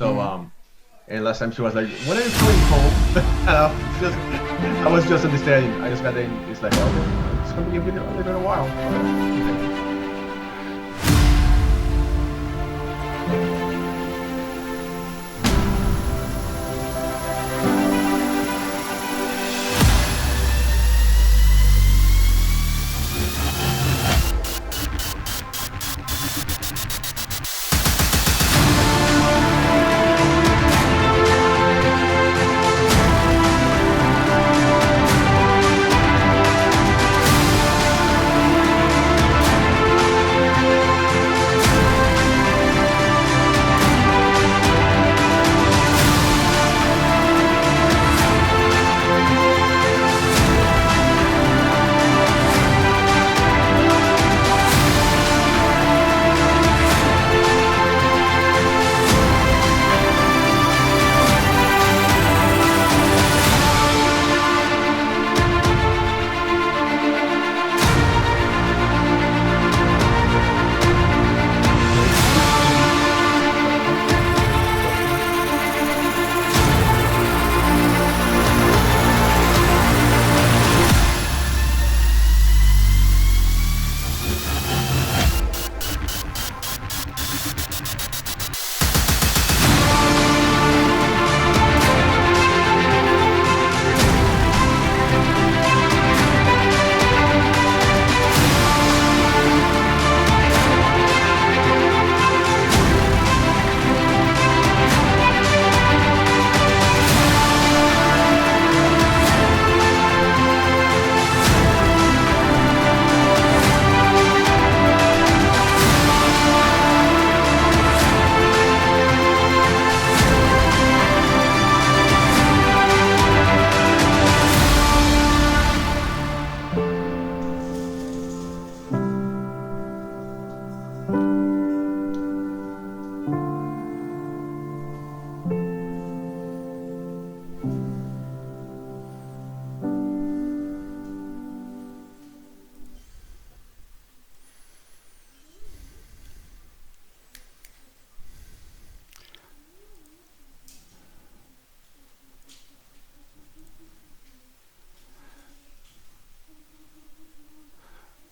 So and last time she was like, "When are you coming home?" And I was just understanding. I just got in. It's like, oh, it's gonna be a little while.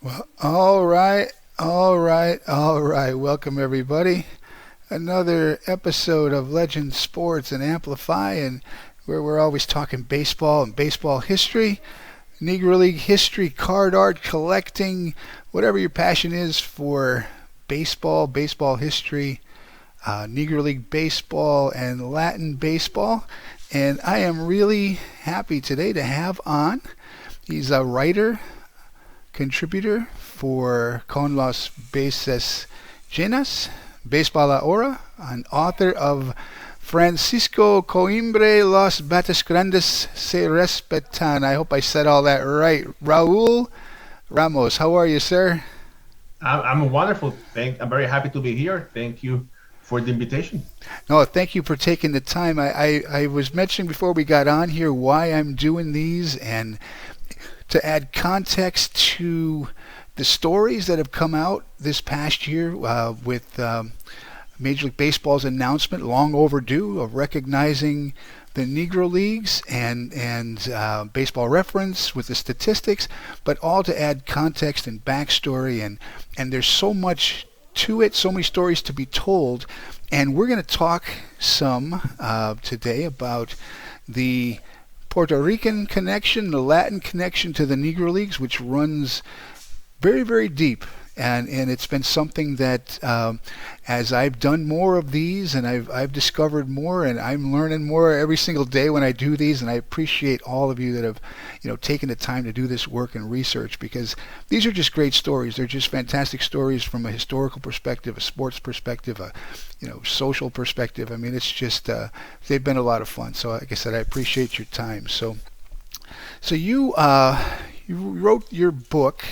Well, all right. Welcome, everybody. Another episode of Legend Sports and Amplify, and where we're always talking baseball and baseball history, Negro League history, card art, collecting, whatever your passion is for baseball history, Negro League baseball, and Latin baseball. And I am really happy today to have on. He's a writer, contributor for Con los Bases Llenas, Baseball Ahora, an author of Francisco Coimbre, Los Bates Grandes Se Respetan. I hope I said all that right. Raul Ramos, how are you, sir? I'm wonderful. I'm very happy to be here. Thank you for the invitation. No, thank you for taking the time. I was mentioning before we got on here why I'm doing these, and to add context to the stories that have come out this past year with Major League Baseball's announcement, long overdue, of recognizing the Negro Leagues, and Baseball Reference with the statistics, but all to add context and backstory, and there's so much to it, so many stories to be told, and we're going to talk some today about the Puerto Rican connection, the Latin connection to the Negro Leagues, which runs very, very deep. And it's been something that as I've done more of these, and I've discovered more, and I'm learning more every single day when I do these, and I appreciate all of you that have taken the time to do this work and research, because these are just great stories. They're just fantastic stories from a historical perspective, a sports perspective, a social perspective. I mean, it's just they've been a lot of fun. So like I said, I appreciate your time. So you wrote your book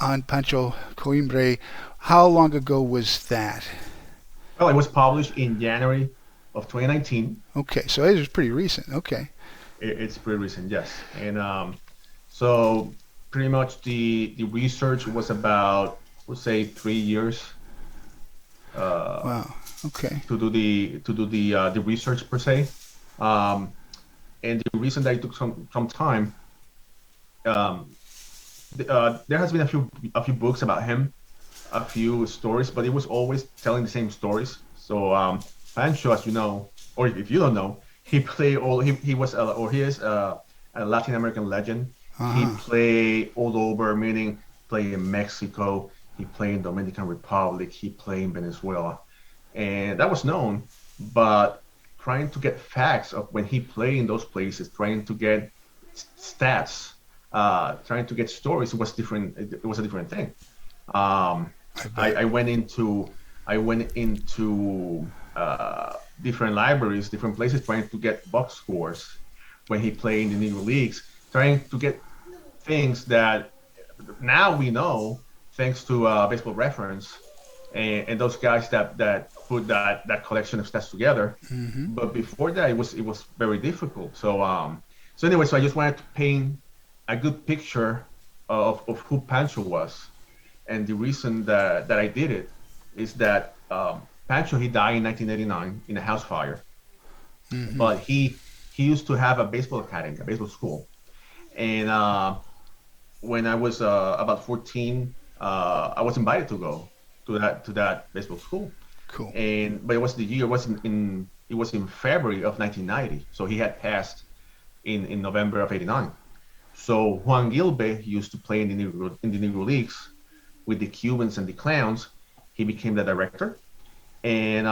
on Pancho Coimbre. How long ago was that? Well, it was published in January of 2019. Okay, so it was pretty recent. Okay. It's pretty recent, yes. And so pretty much the research was about, we'll say, 3 years. Wow. Okay. the research per se. Um, and the reason that it took some time, um, there has been a few books about him, a few stories, but it was always telling the same stories. So Pancho, as you know, or if you don't know, he was or he is a Latin American legend. He Uh-huh. played all over, meaning play in Mexico, he played in Dominican Republic, he played in Venezuela, and that was known. But trying to get facts of when he played in those places, trying to get stats, trying to get stories was different. It was a different thing. Um, I I, bet. I went into I went into different libraries, different places, trying to get box scores when he played in the Negro Leagues, trying to get things that now we know thanks to Baseball Reference and those guys that put that collection of stats together. Hmm. But before that, it was very difficult. So anyway, so I just wanted to paint a good picture of who Pancho was, and the reason that I did it is that Pancho, he died in 1989 in a house fire, Hmm. but he used to have a baseball academy, a baseball school, and when I was about 14, I was invited to go to that baseball school, Cool. and but it was the year it was it was in February of 1990, so he had passed in November of '89. So Juan Gilbe used to play in the Negro Leagues with the Cubans and the Clowns. He became the director, and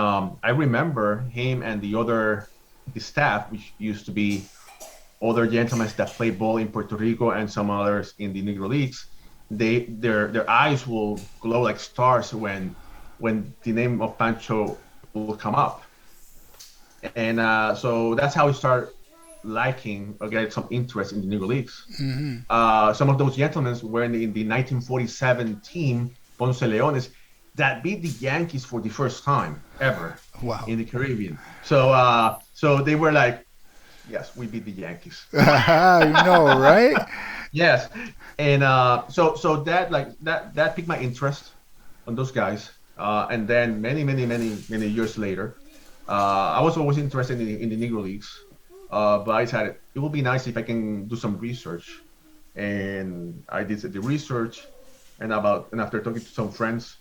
I remember him and the staff, which used to be other gentlemen that play ball in Puerto Rico and some others in the Negro Leagues. Their eyes will glow like stars when the name of Pancho will come up, and so that's how we start liking or getting some interest in the Negro Leagues. Hmm. Some of those gentlemen were in the 1947 team, Ponce Leones, that beat the Yankees for the first time ever Wow. in the Caribbean. So they were like, yes, we beat the Yankees. I know, right? Yes, and so that piqued my interest on those guys. And then many years later, I was always interested in the Negro Leagues. But I decided it would be nice if I can do some research, and I did the research, and after talking to some friends,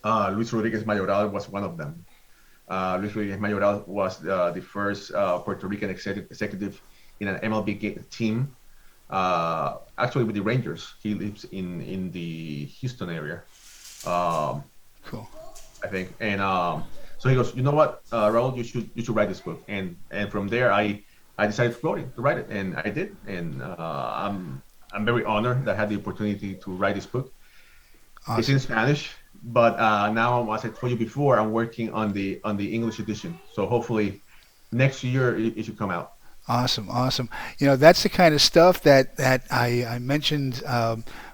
Luis Rodriguez Mayoral was one of them. Luis Rodriguez Mayoral was the first Puerto Rican executive in an MLB team. Actually, with the Rangers, he lives in the Houston area, um, Cool. I think. And so he goes, you know what, Raul, you should write this book. And from there, I decided to write it, and I did. And I'm very honored that I had the opportunity to write this book. It's in Awesome. Spanish, but now, as I told you before, I'm working on the English edition. So hopefully next year it should come out. Awesome, awesome. You know, that's the kind of stuff that I mentioned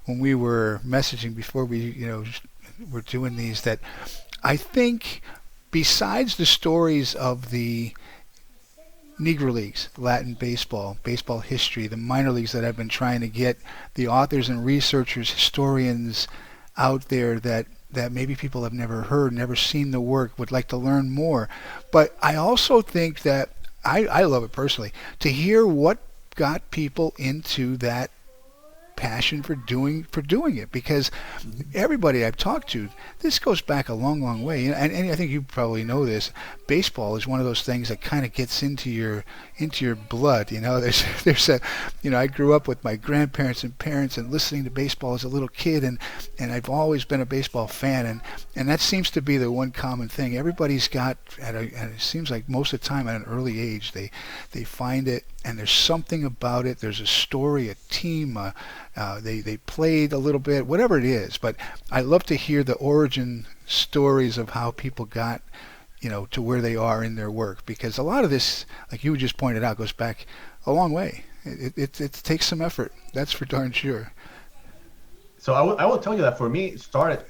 when we were messaging before we, were doing these. That I think, besides the stories of the Negro Leagues, Latin baseball, baseball history, the minor leagues that I've been trying to get the authors and researchers, historians out there that maybe people have never heard, never seen the work, would like to learn more. But I also think that I love it personally to hear what got people into that passion for doing it, because Mhm. everybody I've talked to, this goes back a long, long way, and I think you probably know this. Baseball is one of those things that kind of gets into your blood. There's a, I grew up with my grandparents and parents and listening to baseball as a little kid, and I've always been a baseball fan, and that seems to be the one common thing. Everybody's got and it seems like most of the time at an early age they find it, and there's something about it. There's a story, a team. They played a little bit, whatever it is. But I love to hear the origin stories of how people got, to where they are in their work, because a lot of this, like you just pointed out, goes back a long way. It takes some effort. That's for darn sure. So I will tell you that for me, it started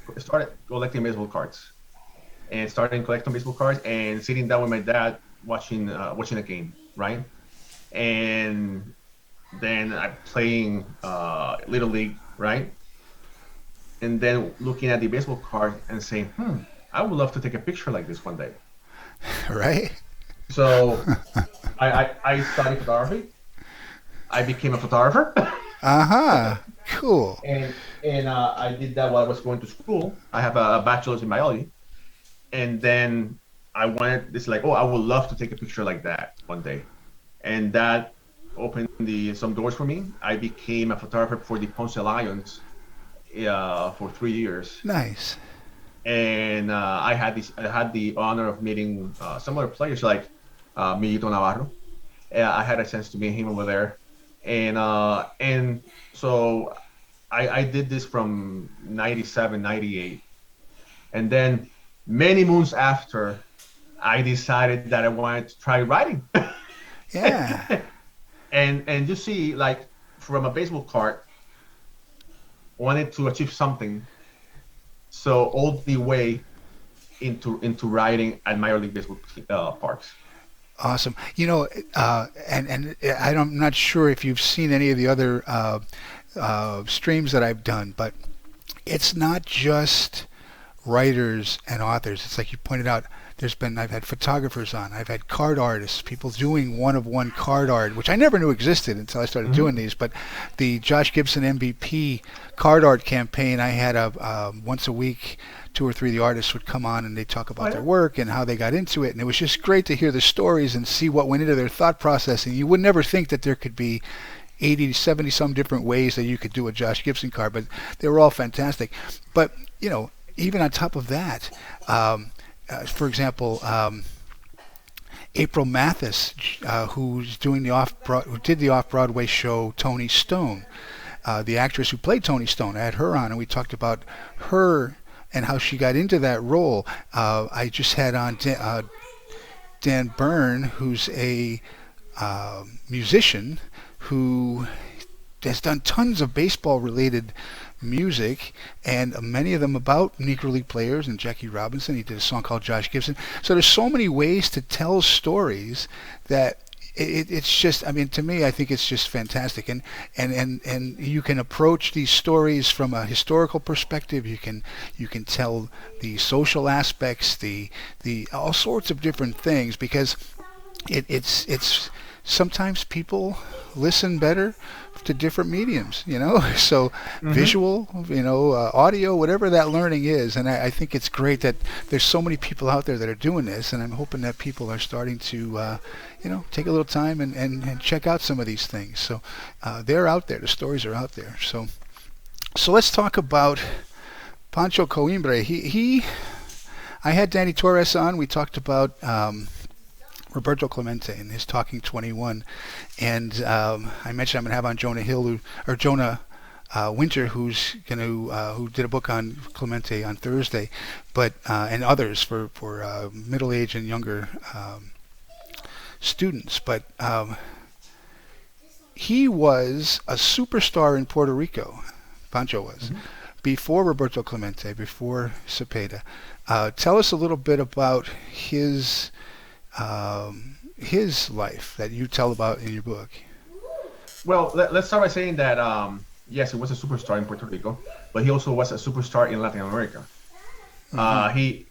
collecting baseball cards, and starting collecting baseball cards and sitting down with my dad watching a game, right? And then I'm playing little league, right? And then looking at the baseball card and saying, I would love to take a picture like this one day. Right? So I studied photography. I became a photographer. Uh-huh. Cool. And I did that while I was going to school. I have a bachelor's in biology, and then I wanted this like, oh, I would love to take a picture like that one day, and that opened the some doors for me. I became a photographer for the Ponce Lions for 3 years, Nice. and I had the honor of meeting some other players like Miguelito Navarro. I had a chance to meet him over there, and so I did this from 97, 98. And then many months after, I decided that I wanted to try writing. Yeah. And you see, like from a baseball card, wanted to achieve something. So all the way into writing at minor league baseball parks. Awesome. And I'm not sure if you've seen any of the other streams that I've done, but it's not just writers and authors. It's like you pointed out. I've had photographers on. I've had card artists, people doing one-of-one card art, which I never knew existed until I started doing these. But the Josh Gibson MVP card art campaign, I had once a week, two or three of the artists would come on and they talk Oh about their yeah. work and how they got into it. And it was just great to hear the stories and see what went into their thought process. And you would never think that there could be 80, 70 some different ways that you could do a Josh Gibson card, but they were all fantastic. But, even on top of that, for example, April Mathis, who did the off-Broadway show Tony Stone, the actress who played Tony Stone. I had her on, and we talked about her and how she got into that role. I just had on Dan Byrne, who's a musician who has done tons of baseball-related music, and many of them about Negro League players and Jackie Robinson. He did a song called Josh Gibson. So there's so many ways to tell stories that it's just, I mean, to me, I think it's just fantastic. And you can approach these stories from a historical perspective. You can tell the social aspects, the all sorts of different things, because it's sometimes people listen better to different mediums, so Mm-hmm. visual, audio, whatever that learning is. And I think it's great that there's so many people out there that are doing this, and I'm hoping that people are starting to take a little time and check out some of these things. So they're out there, the stories are out there. So let's talk about Pancho Coimbre. I had Danny Torres on. We talked about Roberto Clemente and his Talking 21, and I mentioned I'm going to have on Jonah Winter, who did a book on Clemente on Thursday, but and others for middle age and younger students. But he was a superstar in Puerto Rico. Pancho was, Mm-hmm. before Roberto Clemente, before Cepeda. Tell us a little bit about his life that you tell about in your book. Well, let's start by saying that yes, he was a superstar in Puerto Rico, but he also was a superstar in Latin America. Hmm. He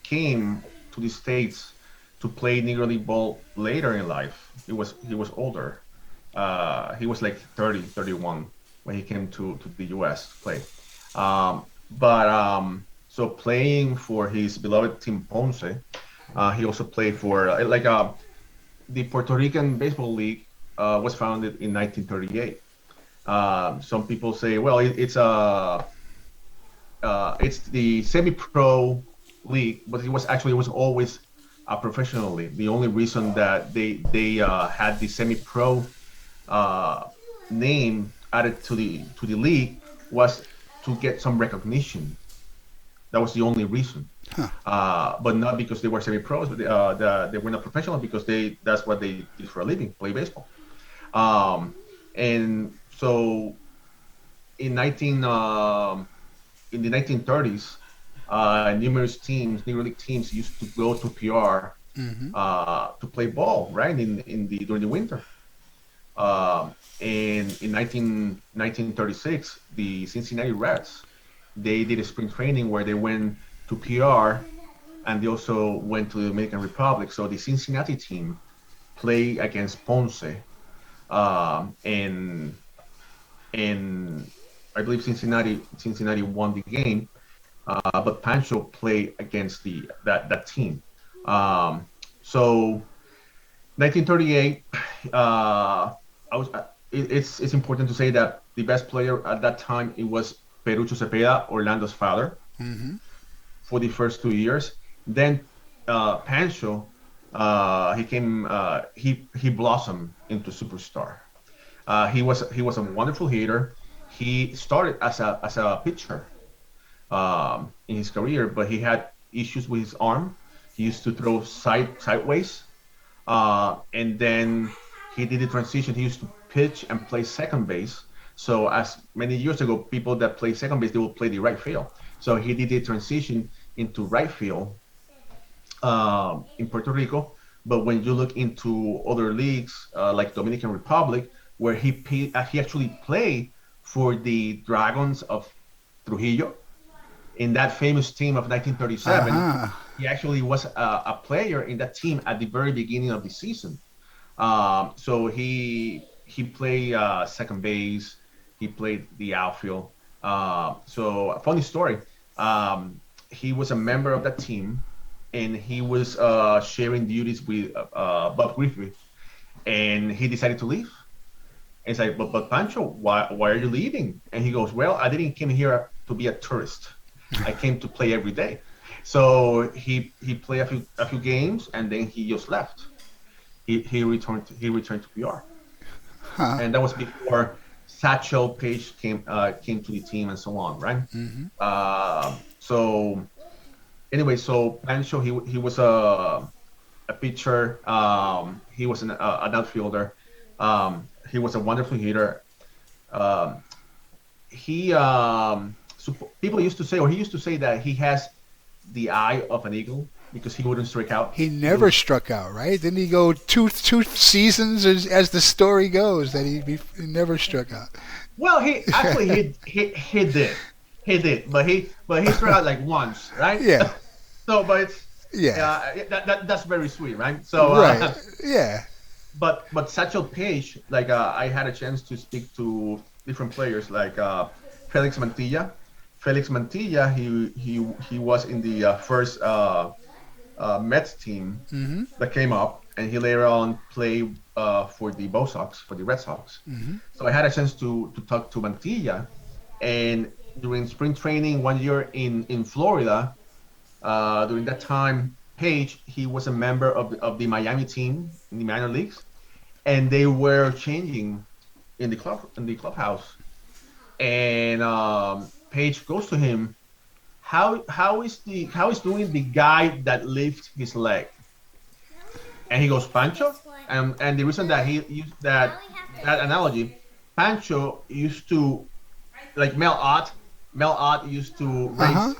came to the States to play Negro League ball later in life. He was older. He was like 30, 31 when he came to the U.S. to play. But so playing for his beloved team Ponce, he also played for the Puerto Rican Baseball League was founded in 1938. Some people say, well, it's the semi-pro league, but it was always a professional league. The only reason that they had the semi-pro name added to the league was to get some recognition. That was the only reason, Huh. but not because they were semi-pros. But they were not professional because that's what they did for a living, play baseball. And so in 19 in the 1930s, numerous teams, Negro League teams, used to go to PR Hmm. to play ball, right, in the during the winter. And in 1936, the Cincinnati Reds they did a spring training where they went to PR and they also went to the Dominican Republic. So the Cincinnati team played against Ponce, and I believe Cincinnati won the game, but Pancho played against that team. So 1938, I was. It's important to say that the best player at that time it was Perucho Cepeda, Orlando's father, Mm-hmm. for the first 2 years. Then Pancho, he blossomed into superstar. He was a wonderful hitter. He started as a pitcher in his career, but he had issues with his arm. He used to throw sideways, and then he did the transition. He used to pitch and play second base. So as many years ago, people that play second base they will play the right field. So he did the transition into right field in Puerto Rico. But when you look into other leagues like Dominican Republic, where he actually played for the Dragons of Trujillo in that famous team of 1937. Uh-huh. He actually was a player in that team at the very beginning of the season. So he played second base. He played the outfield. So a funny story. He was a member of that team, and he was sharing duties with Bob Griffith, and he decided to leave. And it's like, but Pancho, why are you leaving? And he goes, well, I didn't come here to be a tourist. I came to play every day. So he played a few games, and then he just left. He returned to PR, Huh. and that was before Satchel Paige came to the team and so on, right? Mm-hmm. So anyway, so Pancho he was a pitcher. He was an outfielder. He was a wonderful hitter. Um, people used to say, or he used to say that he has the eye of an eagle because he wouldn't strike out. He He never would, struck out, right? Didn't he go two seasons as the story goes that he never struck out? well, he actually he did, but he struck out like once, right? Yeah, So, but it's yeah, that's very sweet, right? So, right, yeah. but Satchel Paige, like I had a chance to speak to different players, like Felix Mantilla. Felix Mantilla, he was in the first Mets team Mm-hmm. that came up, and he later on played for the Bo Sox, for the Red Sox. Mm-hmm. So I had a chance to talk to Mantilla, and during spring training one year in Florida, during that time, Page he was a member of the Miami team in the minor leagues, and they were changing in the clubhouse, and Page goes to him. How is doing the guy that lifts his leg? And he goes, Pancho. And the reason that he used that analogy, Pancho used to, like Mel Ott used to Uh-huh. raise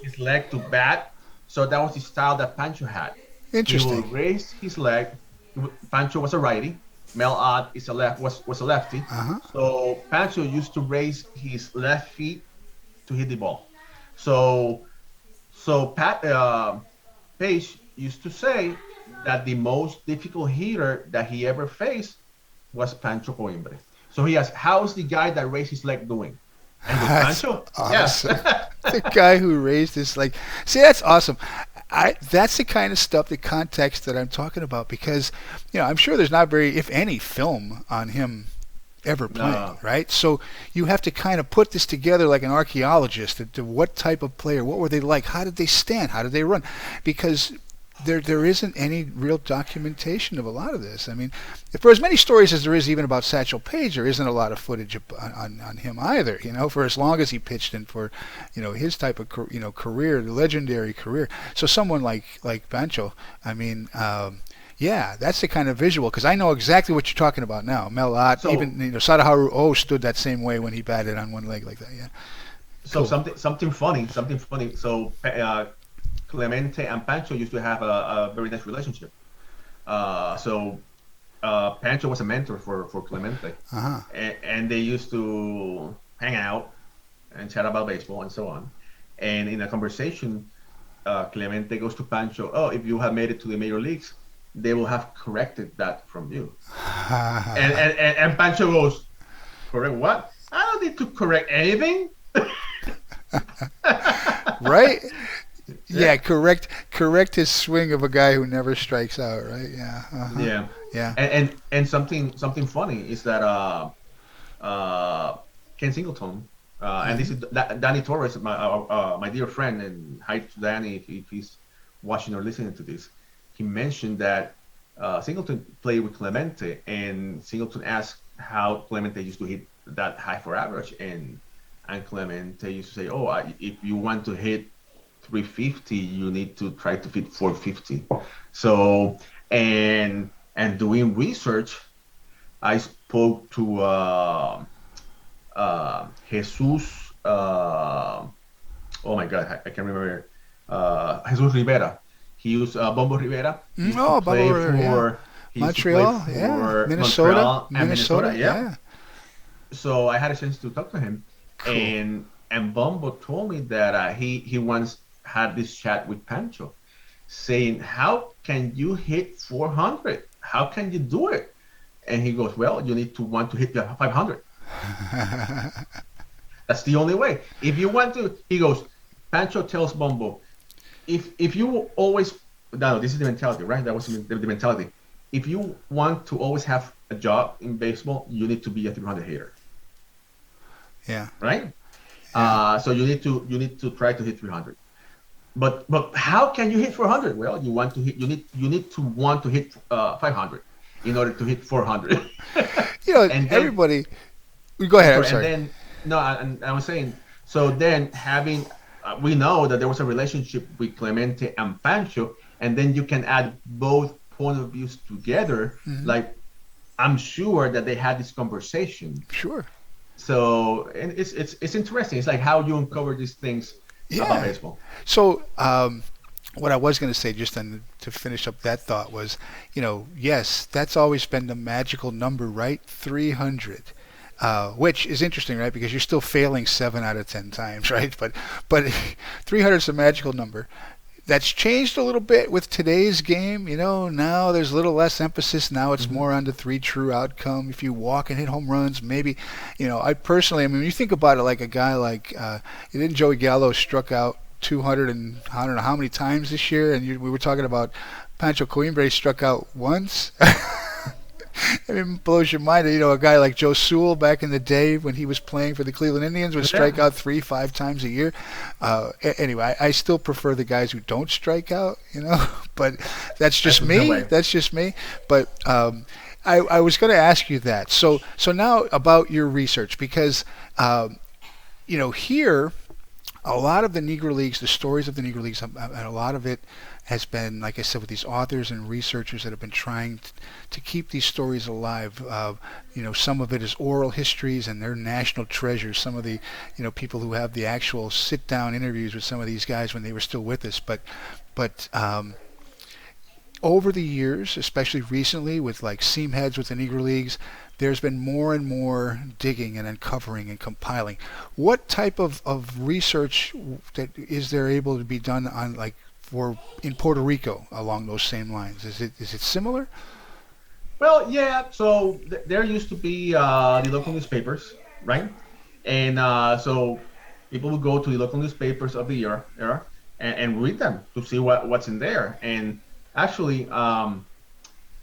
his leg to bat. So that was the style that Pancho had. He will Interesting. raise his leg. Pancho was a righty. Mel Ott was a lefty. Uh-huh. So Pancho used to raise his left feet to hit the ball. So Page used to say that the most difficult hitter that he ever faced was Pancho Coimbre. So he asked, "How's the guy that raised his leg doing?" And he goes, That's "Pancho, awesome. yeah." The guy who raised this, like, see, that's awesome. That's the kind of stuff, the context that I'm talking about, because, I'm sure there's not very, if any, film on him ever playing, No. right? So you have to kind of put this together like an archaeologist into what type of player, what were they like, how did they stand, how did they run, because there isn't any real documentation of a lot of this. I mean, for as many stories as there is even about Satchel Paige, there isn't a lot of footage on him either. For as long as he pitched and for his type of career, legendary career. So someone like Pancho, I mean. Yeah, that's the kind of visual, because I know exactly what you're talking about now. Mel Ott, So even Sadaharu O stood that same way when he batted on one leg like that. Yeah, so cool. something funny. So Clemente and Pancho used to have a very nice relationship. So Pancho was a mentor for Clemente, Uh huh. and they used to hang out. and chat about baseball and so on. And in a conversation, Clemente goes to Pancho, "Oh, if you have made it to the major leagues, they will have corrected that from you." And Pancho goes, "Correct what? I don't need to correct anything." Right? Yeah, Yeah, correct his swing of a guy who never strikes out, right? Yeah. Uh-huh. yeah. Yeah. And something funny is that uh, Ken Singleton, and this Hmm. is Danny Torres, my dear friend, and hi to Danny if he's watching or listening to this. He mentioned that Singleton played with Clemente, and Singleton asked how Clemente used to hit that high for average, and Clemente used to say, "Oh, if you want to hit 350, you need to try to hit 450." So, and doing research, I spoke to Jesus. Oh my God, I can't remember. Jesus Rivera. He used Bombo Rivera. He used to Oh, Bubba play River, yeah. for. He used to play Montreal, yeah. for Minnesota, Montreal and Minnesota. Minnesota, Yeah. yeah. So I had a chance to talk to him, Cool. and Bombo told me that he once had this chat with Pancho, saying, "How can you hit 400? How can you do it?" And he goes, "Well, you need to want to hit the 500. That's the only way. If you want to," he goes, Pancho tells Bombo, if you always, no, this is the mentality, right? That was the mentality. If you want to always have a job in baseball, you need to be a 300 hitter, Yeah, right? yeah. So you need to try to hit 300. But how can you hit 400? Well, you need to want to hit 500 in order to hit 400. And then Everybody. Go ahead. I'm sorry, and sorry. then no, and I was saying, so then having we know that there was a relationship with Clemente and Pancho, and then you can add both point of views together. Hmm. Like I'm sure that they had this conversation. Sure. So and it's interesting. It's like how you uncover these things about Yeah. baseball. So, what I was going to say, just then to finish up that thought, was, yes, that's always been the magical number, right? 300. Which is interesting, right? Because you're still failing 7 out of 10 times, right? But 300 is a magical number. That's changed a little bit with today's game. Now there's a little less emphasis. Now it's Hmm. more on the three true outcome. If you walk and hit home runs, maybe, I personally, I mean, when you think about it, like a guy like, didn't Joey Gallo struck out 200 and I don't know how many times this year, and we were talking about Pancho Coimbre struck out once. I mean, it blows your mind. A guy like Joe Sewell back in the day when he was playing for the Cleveland Indians would strike Yeah, out 3, 5 times a year. Anyway, I still prefer the guys who don't strike out. But that's I just feel the same me. way. That's just me. But I was going to ask you that. So now about your research because here a lot of the Negro Leagues, the stories of the Negro Leagues, and a lot of it has been, like I said, with these authors and researchers that have been trying to keep these stories alive. Some of it is oral histories, and they're national treasures. Some of the, people who have the actual sit-down interviews with some of these guys when they were still with us. But over the years, especially recently with like seam heads with the Negro Leagues, there's been more and more digging and uncovering and compiling. What type of research that is there able to be done on like for in Puerto Rico along those same lines? Is it similar? Well, yeah. So there used to be the local newspapers, right? And so people would go to the local newspapers of the era and read them to see what's in there. And actually,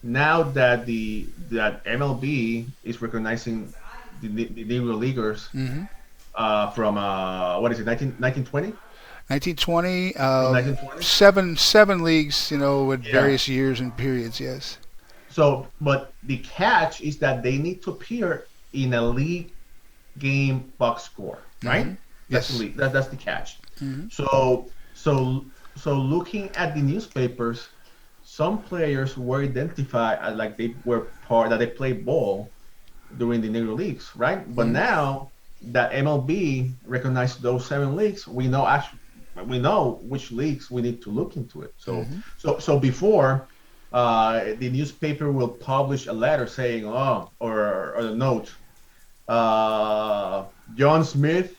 now that that MLB is recognizing the Negro Leaguers Mm-hmm. from what is it, 1920 1920, from 1920? seven leagues, with Yeah. various years and periods. Yes. So, but the catch is that they need to appear in a league game box score, Mm-hmm. right? That's the Yes. league. That's the catch. Mm-hmm. So looking at the newspapers, some players were identified as like they were part that they played ball during the Negro Leagues, right? But Mm-hmm. now that MLB recognized those 7 leagues, we know which leagues we need to look into it. So Mm-hmm. so before the newspaper will publish a letter saying, oh, or a note, John Smith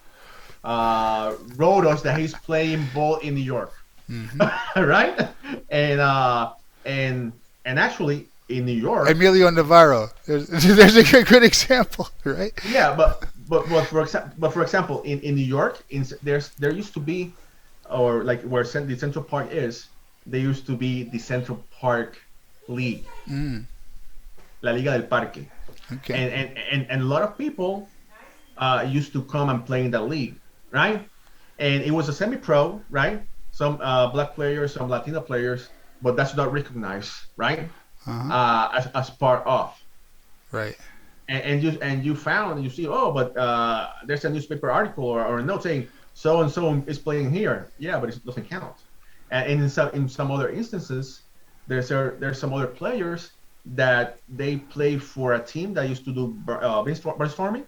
wrote us that he's playing ball in New York, Hmm. right? And and actually in New York, Emilio Navarro. There's a good example, right? yeah, but for example, in New York, there used to be, or like where the Central Park is, there used to be the Central Park League, Mm, La Liga del Parque, okay. and a lot of people used to come and play in that league, right? And it was a semi-pro, right? Some black players, some Latino players, but that's not recognized, right? Uh-huh. As part of. Right. And you found and you see, oh, but there's a newspaper article or a note saying so and so is playing here. Yeah, but it doesn't count. And in some other instances, there's some other players that they play for a team that used to do brainstorming,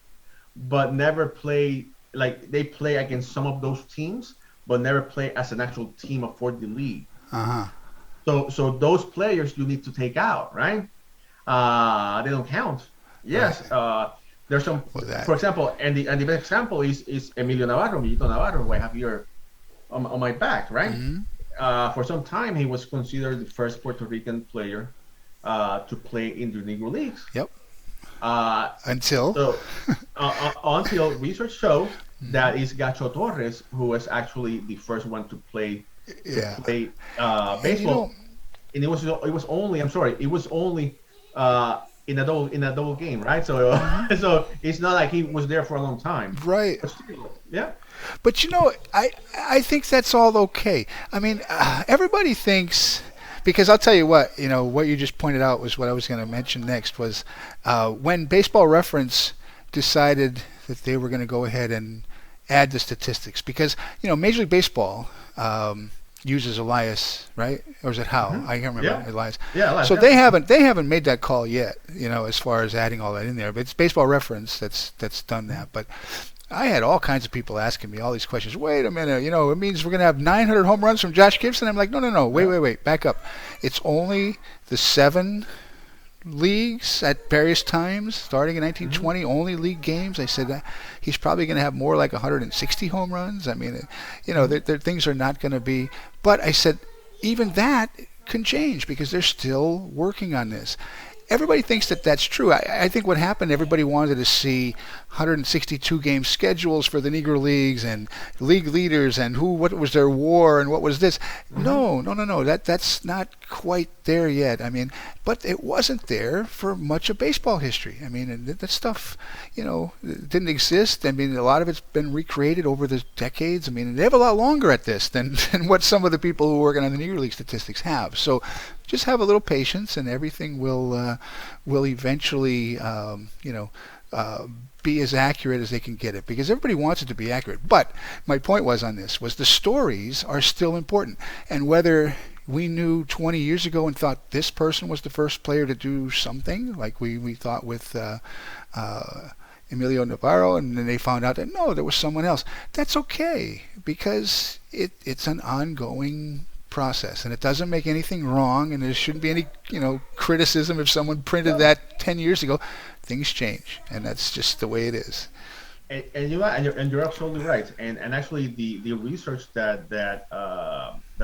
but never play, like they play against some of those teams, but never play as an actual team for the league. Uh-huh. So those players you need to take out, right? They don't count. Right. Yes, there's some, Well, that. for example, and the best example is Emilio Navarro, Milito Navarro, who I have here on my back, right? Hmm. For some time, he was considered the first Puerto Rican player to play in the Negro Leagues. Yep. Uh, Until. so until research shows Hmm. that it's Gacho Torres who was actually the first one to Yeah. play And you know, baseball, and it was only, I'm sorry, it was only in a double game, right? So hmm, so it's not like he was there for a long time, right. but still, yeah. But I think that's all okay. I mean, everybody thinks, because I'll tell you what, what you just pointed out was what I was going to mention next was when Baseball Reference decided that they were going to go ahead and add the statistics, because Major League Baseball uses Elias, right? Or is it Hal? Hmm. I can't remember. Yeah, Elias. yeah, So yeah. they haven't made that call yet, as far as adding all that in there. But it's Baseball Reference that's done that. But I had all kinds of people asking me all these questions. Wait a minute, it means we're going to have 900 home runs from Josh Gibson. I'm like, no, no, no, wait, Yeah. wait, wait, back up. It's only the 7 leagues at various times, starting in Hmm. 1920, only league games. I said he's probably going to have more like 160 home runs. I mean, Hmm. things are not going to be. But I said, even that can change because they're still working on this. Everybody thinks that that's true. I think what happened, everybody wanted to see 162 game schedules for the Negro Leagues and league leaders and what was their WAR and what was this. Hmm. No, no, no, no. That's not quite there yet. I mean, but it wasn't there for much of baseball history. I mean, and that stuff, didn't exist. I mean, a lot of it's been recreated over the decades. I mean, they have a lot longer at this than what some of the people who are working on the Negro League statistics have. So just have a little patience, and everything will eventually, uh, be as accurate as they can get it, because everybody wants it to be accurate. But my point on this was the stories are still important, and whether we knew 20 years ago and thought this person was the first player to do something, like we thought with uh, Emilio Navarro, and then they found out that no, there was someone else. That's okay, because it's an ongoing process, and it doesn't make anything wrong, and there shouldn't be any criticism if someone printed No. that 10 years ago. Things change, and that's just the way it is. And you're absolutely right. And actually, the research that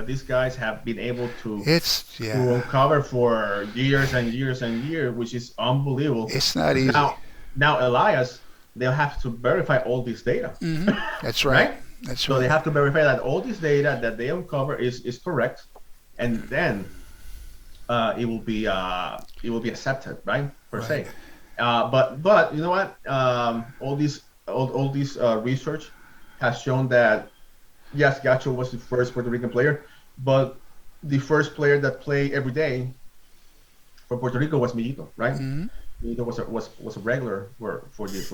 these guys have been able to It's to yeah, uncover for years and years and years, which is unbelievable. it's not Because easy. now Elias, they'll have to verify all this data, Hmm. That's right. right? That's So they right. have to verify that all this data that they uncover is correct, and then it will be accepted, right, per Right. se. But you know what? All these research has shown that yes, Gacho was the first Puerto Rican player, but the first player that played every day for Puerto Rico was Millito, right? Hmm. Millito was a regular for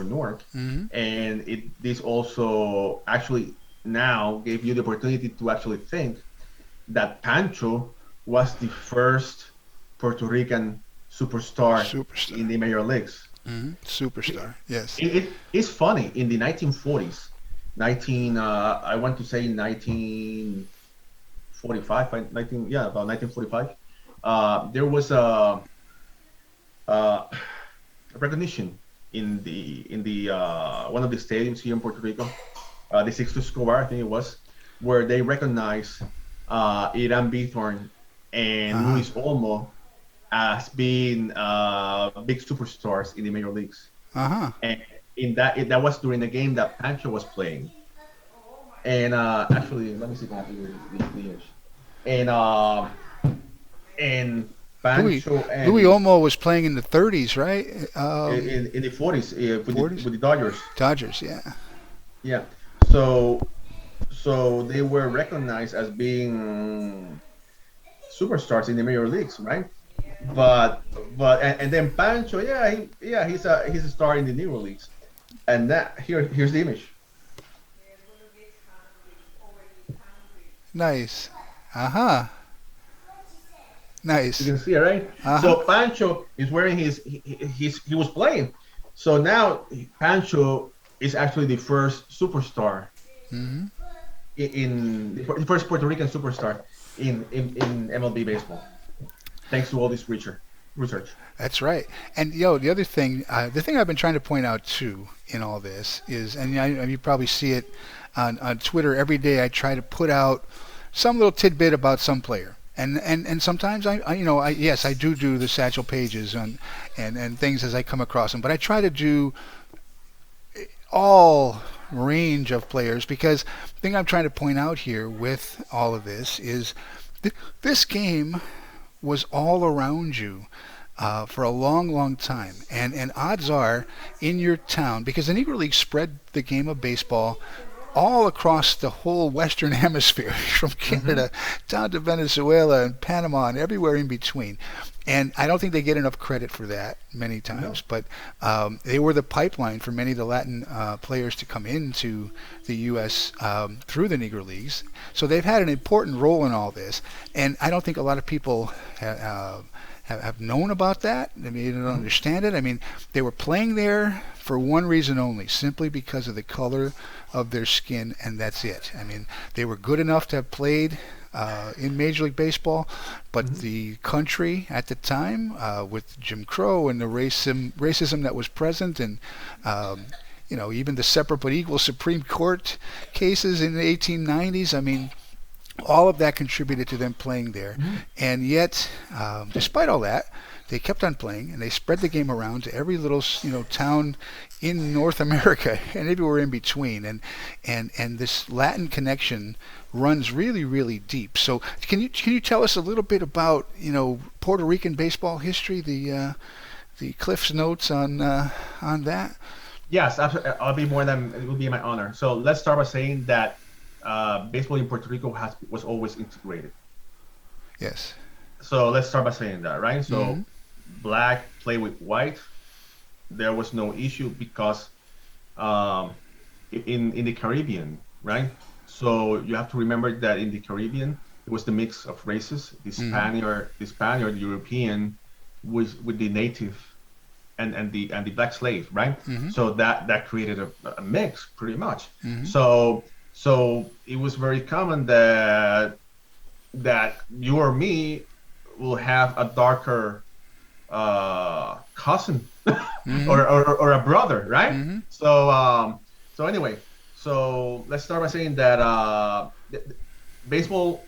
Newark, Hmm. and this also actually now gave you the opportunity to actually think that Pancho was the first Puerto Rican superstar Superstar. in the major leagues. It, Superstar. Yes. it's funny, in the 1940s, I want to say 1945, 19, yeah, about 1945. There was a recognition in the one of the stadiums here in Puerto Rico the Sixto Escobar, I think it was, where they recognized Iran Bithorn and Uh-huh. Luis Olmo as being big superstars in the major leagues. Uh-huh. And that was during the game that Pancho was playing. And actually, let me see if I have the years. And and Louis Pancho Louis and Olmo was playing in the 30s, right? in the 40s with 40s. the Dodgers. Dodgers, yeah. Yeah. So they were recognized as being superstars in the major leagues, right? But and then Pancho, yeah, he's a star in the Negro leagues. And that here's the image. Nice. Uh-huh. You Nice. can see it, right? Uh-huh. So Pancho is wearing he was playing. So now Pancho is actually the first superstar Hmm. in the first Puerto Rican superstar in MLB baseball, thanks to all this research. That's right. And the other thing, the thing I've been trying to point out too in all this is, and you probably see it on Twitter every day. I try to put out some little tidbit about some player. And sometimes yes, I do the satchel pages and things as I come across them, but I try to do all range of players because the thing I'm trying to point out here with all of this is this game was all around you for a long, long time. And odds are in your town, because the Negro League spread the game of baseball all across the whole Western Hemisphere, from Mm-hmm. Canada down to Venezuela and Panama and everywhere in between. And I don't think they get enough credit for that many No. times, but they were the pipeline for many of the Latin players to come into the U.S. Through the Negro Leagues. So they've had an important role in all this. And I don't think a lot of people have known about that. I mean, they don't Mm-hmm. understand it. I mean, they were playing there for one reason only, simply because of the color of their skin, and that's it. I mean, they were good enough to have played in Major League Baseball, but Mm-hmm. the country at the time, with Jim Crow and the racism that was present, and even the separate but equal Supreme Court cases in the 1890s. I mean, all of that contributed to them playing there. Mm-hmm. And yet, despite all that, they kept on playing and they spread the game around to every little town in North America and everywhere in between. And this Latin connection runs really, really deep. So can you tell us a little bit about Puerto Rican baseball history, the Cliff's notes on that? Yes, absolutely. I'll be more than it will be my honor. So let's start by saying that baseball in Puerto Rico was always integrated. Yes. So let's start by saying that, right? Mm-hmm. So black play with white, there was no issue because um, in the Caribbean, right? So you have to remember that in the Caribbean, it was the mix of races: Mm-hmm. the Spaniard, European, with the native and the black slave, right? Mm-hmm. So that created a mix, pretty much. Mm-hmm. So it was very common that you or me will have a darker cousin Mm-hmm. or a brother, right? Mm-hmm. So anyway, so let's start by saying that baseball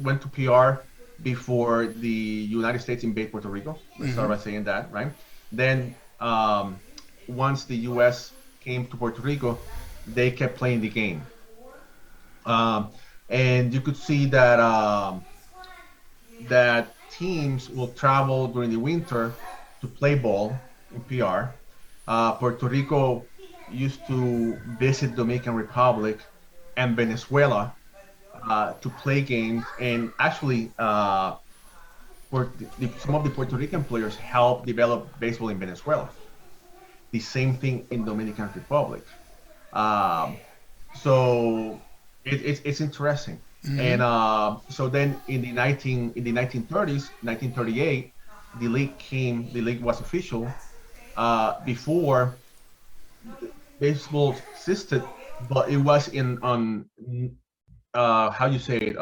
went to PR before the United States invaded Puerto Rico. Let's start Mm-hmm. by saying that, right? Then once the U.S. came to Puerto Rico, they kept playing the game, um, and you could see that teams will travel during the winter to play ball in PR. Puerto Rico used to visit Dominican Republic and Venezuela to play games, and actually, some of the Puerto Rican players helped develop baseball in Venezuela. The same thing in Dominican Republic. Um, so it's interesting. Mm-hmm. And so then in the 1930s, 1938, the league was official. Before baseball existed, but it was in on how you say it,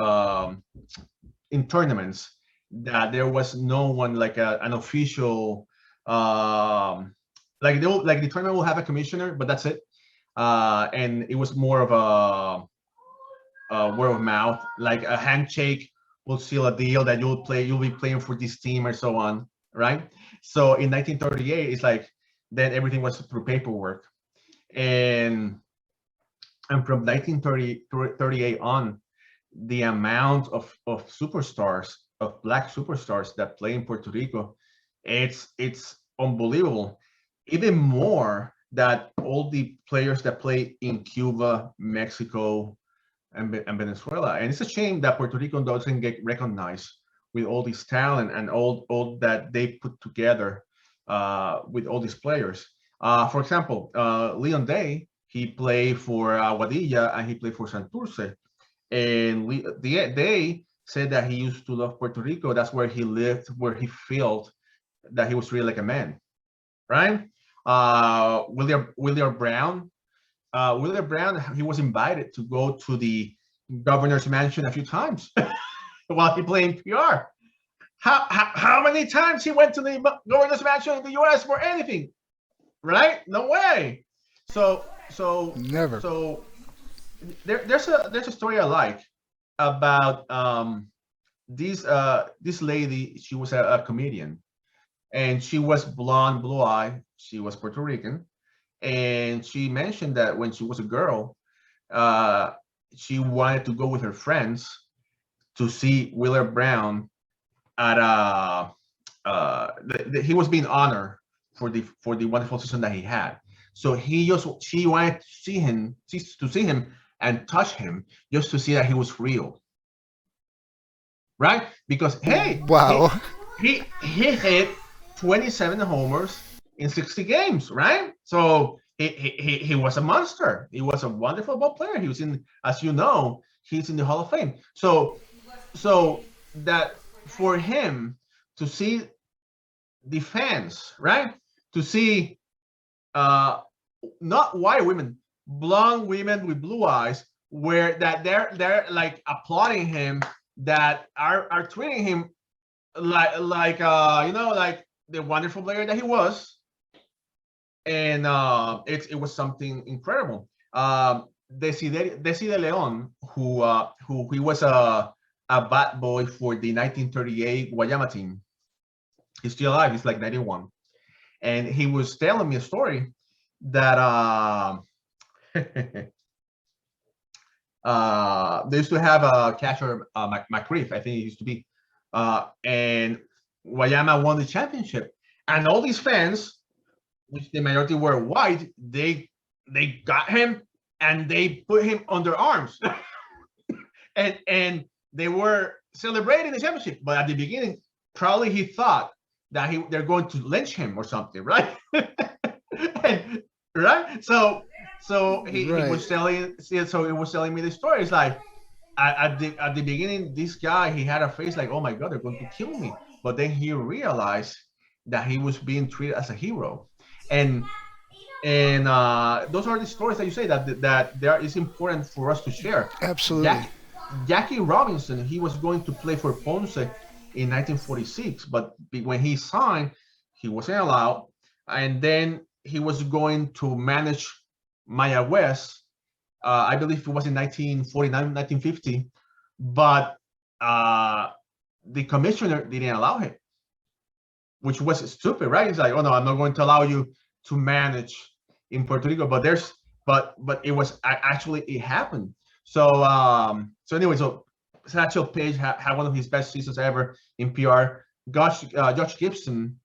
in tournaments, that there was no one like an official, like the tournament will have a commissioner, but that's it. and it was more of a word of mouth, like a handshake will seal a deal that you'll be playing for this team or so on, right? So in 1938, it's like then everything was through paperwork, and from 1938 on, the amount of superstars, of black superstars that play in Puerto Rico, it's unbelievable. Even more that all the players that play in Cuba, Mexico, and Venezuela. And it's a shame that Puerto Rico doesn't get recognized with all this talent and all that they put together with all these players. For example, Leon Day, he played for Guadilla and he played for Santurce. And they said that he used to love Puerto Rico. That's where he lived, where he felt that he was really like a man, right? William Brown, he was invited to go to the governor's mansion a few times while he played PR. How many times he went to the governor's mansion in the U.S. for anything? Right? No way. So Never. so there's a story I like about this lady. She was a comedian, and she was blonde, blue eye. She was Puerto Rican, and she mentioned that when she was a girl, uh, she wanted to go with her friends to see Willard Brown at he was being honored for the wonderful season that he had. So she wanted to see him and touch him just to see that he was real, right? Because hey, Wow. he hit 27 homers in 60 games, right? So he was a monster. He was a wonderful ball player. He was in, as you know, he's in the Hall of Fame. So that for him to see the fans, right? To see not white women, blonde women with blue eyes, where that they're like applauding him, that are treating him like like the wonderful player that he was, and it was something incredible. Desi de Leon, who he was a bat boy for the 1938 Guayama team. He's still alive. He's like 91, and he was telling me a story that they used to have a catcher, McCreef, I think it used to be, and Guayama won the championship, and all these fans, which the majority were white, they got him and they put him on their arms, and they were celebrating the championship. But at the beginning, probably he thought that they're going to lynch him or something, right? And, right? So he was telling, so he was telling me the story. It's like at the beginning, this guy, he had a face like, oh my god, they're going to kill me. But then he realized that he was being treated as a hero, and those are the stories that you say that there is important for us to share. Absolutely. Jackie Robinson, he was going to play for Ponce in 1946, but when he signed, he wasn't allowed, and then he was going to manage Maya West. I believe it was in 1949, 1950, but the commissioner didn't allow him, which was stupid, right? It's like, oh no, I'm not going to allow you to manage in Puerto Rico. But it was actually, it happened. So anyway, so Satchel Paige had one of his best seasons ever in PR. Josh Gibson,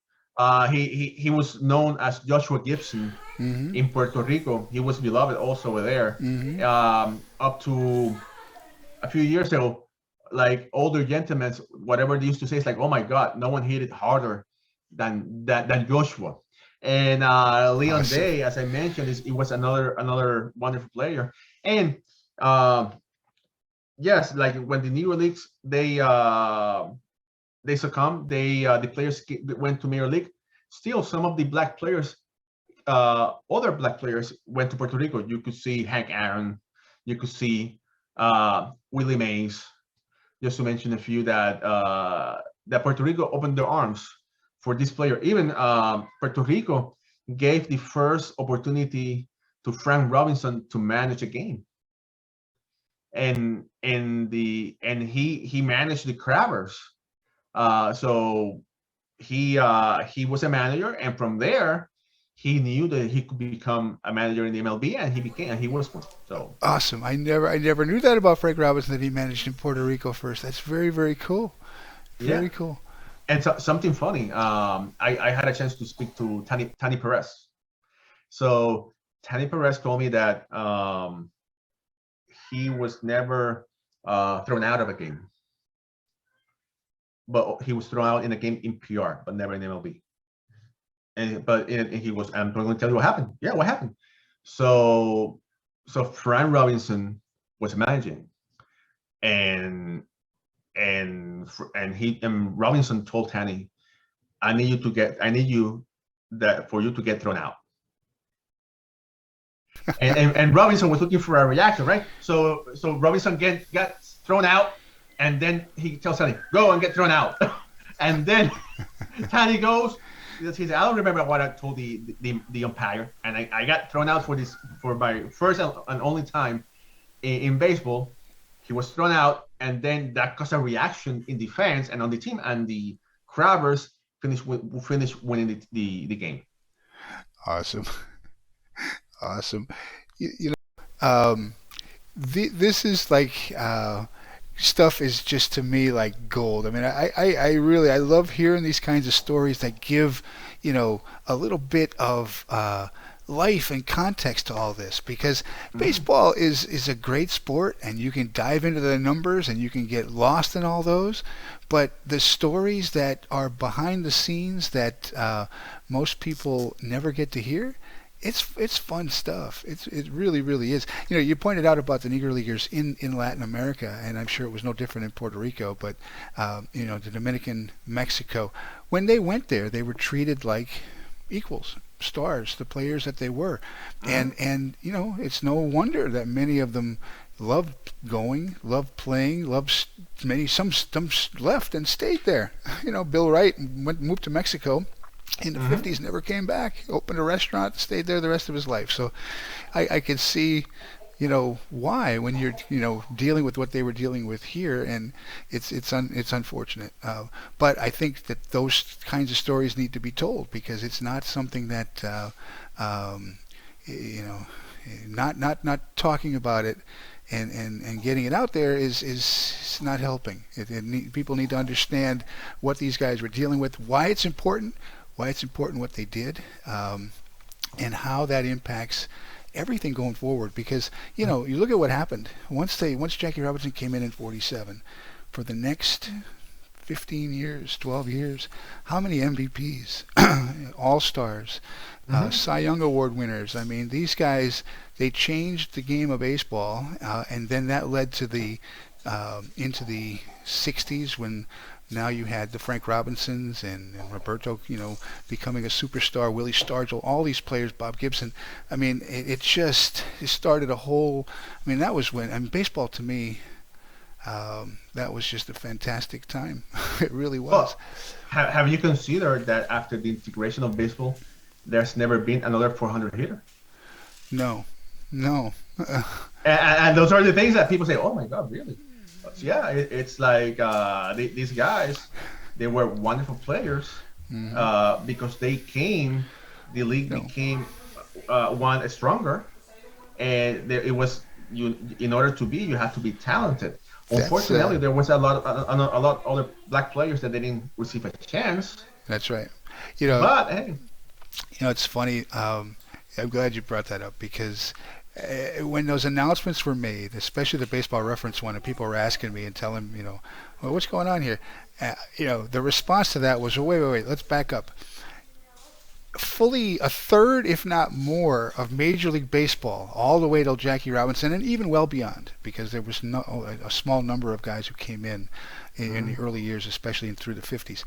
he was known as Joshua Gibson in Puerto Rico. He was beloved also there. Up to a few years ago, like older gentlemen, whatever they used to say, it's like, oh my God, no one hit it harder than Joshua. And Leon Awesome. Day, as I mentioned, it was another wonderful player. And yes, like when the Negro Leagues they succumbed, the players went to Major League. Still, some of the black players, other black players, went to Puerto Rico. You could see Hank Aaron, you could see Willie Mays, just to mention a few that Puerto Rico opened their arms for this player. Even Puerto Rico gave the first opportunity to Frank Robinson to manage a game, and he managed the Crabbers. So he was a manager, and from there he knew that he could become a manager in the MLB, and he was one. So Awesome. I never knew that about Frank Robinson, that he managed in Puerto Rico first. That's very, very cool. yeah, Very cool. and so, something funny. I had a chance to speak to Tani Perez. So Tani Perez told me that he was never thrown out of a game, but he was thrown out in a game in PR, but never in MLB. And he was. I'm going to tell you what happened. Yeah, what happened? So Frank Robinson was managing, and and Robinson told Tanny, I need you that for you to get thrown out. And Robinson was looking for a reaction, right? So Robinson got thrown out, and then he tells Tanny, go and get thrown out. And then Tanny goes, he says, I don't remember what I told the umpire, and I got thrown out for my first and only time in baseball. He was thrown out, and then that caused a reaction in the fans and on the team, and the Crabbers finished winning the game. Awesome. Awesome. You know, this is like stuff is just to me like gold. I mean, I really I love hearing these kinds of stories that give a little bit of life and context to all this, because baseball is a great sport, and you can dive into the numbers and you can get lost in all those, but the stories that are behind the scenes that most people never get to hear, it's fun stuff. It really, really is. You pointed out about the Negro Leaguers in Latin America, and I'm sure it was no different in Puerto Rico, but the Dominican, Mexico, when they went there, they were treated like equals, stars, the players that they were. And it's no wonder that many of them loved going, loved playing, some left and stayed there. Bill Wright moved to Mexico in the 50s, never came back, opened a restaurant, stayed there the rest of his life. So I could see why, when you're dealing with what they were dealing with here, and it's unfortunate, but I think that those kinds of stories need to be told, because it's not something that not talking about it and getting it out there is not helping. People need to understand what these guys were dealing with, why it's important what they did, and how that impacts everything going forward. Because you look at what happened once Jackie Robinson came in 47, for the next 15 years, 12 years, how many MVPs, All-Stars, Cy Young Award winners. I mean, these guys, they changed the game of baseball, and then that led to into the 60s, when now you had the Frank Robinsons and Roberto, becoming a superstar, Willie Stargell, all these players, Bob Gibson. I mean, it started a whole. I mean, that was when. I mean, baseball to me, that was just a fantastic time. It really was. Well, have you considered that after the integration of baseball, there's never been another 400 hitter? No. And those are the things that people say, "Oh my God, really?" Yeah, it's like these guys, they were wonderful players, because the league became one stronger, and it was in order to be, you had to be talented. Unfortunately, there was a lot of other black players that they didn't receive a chance. That's right. But hey, it's funny. I'm glad you brought that up, because when those announcements were made, especially the Baseball Reference one, and people were asking me and telling, well, what's going on here? The response to that was, wait, let's back up. Fully a third, if not more, of Major League Baseball, all the way till Jackie Robinson, and even well beyond, because there was a small number of guys who came in the early years, especially through the 50s,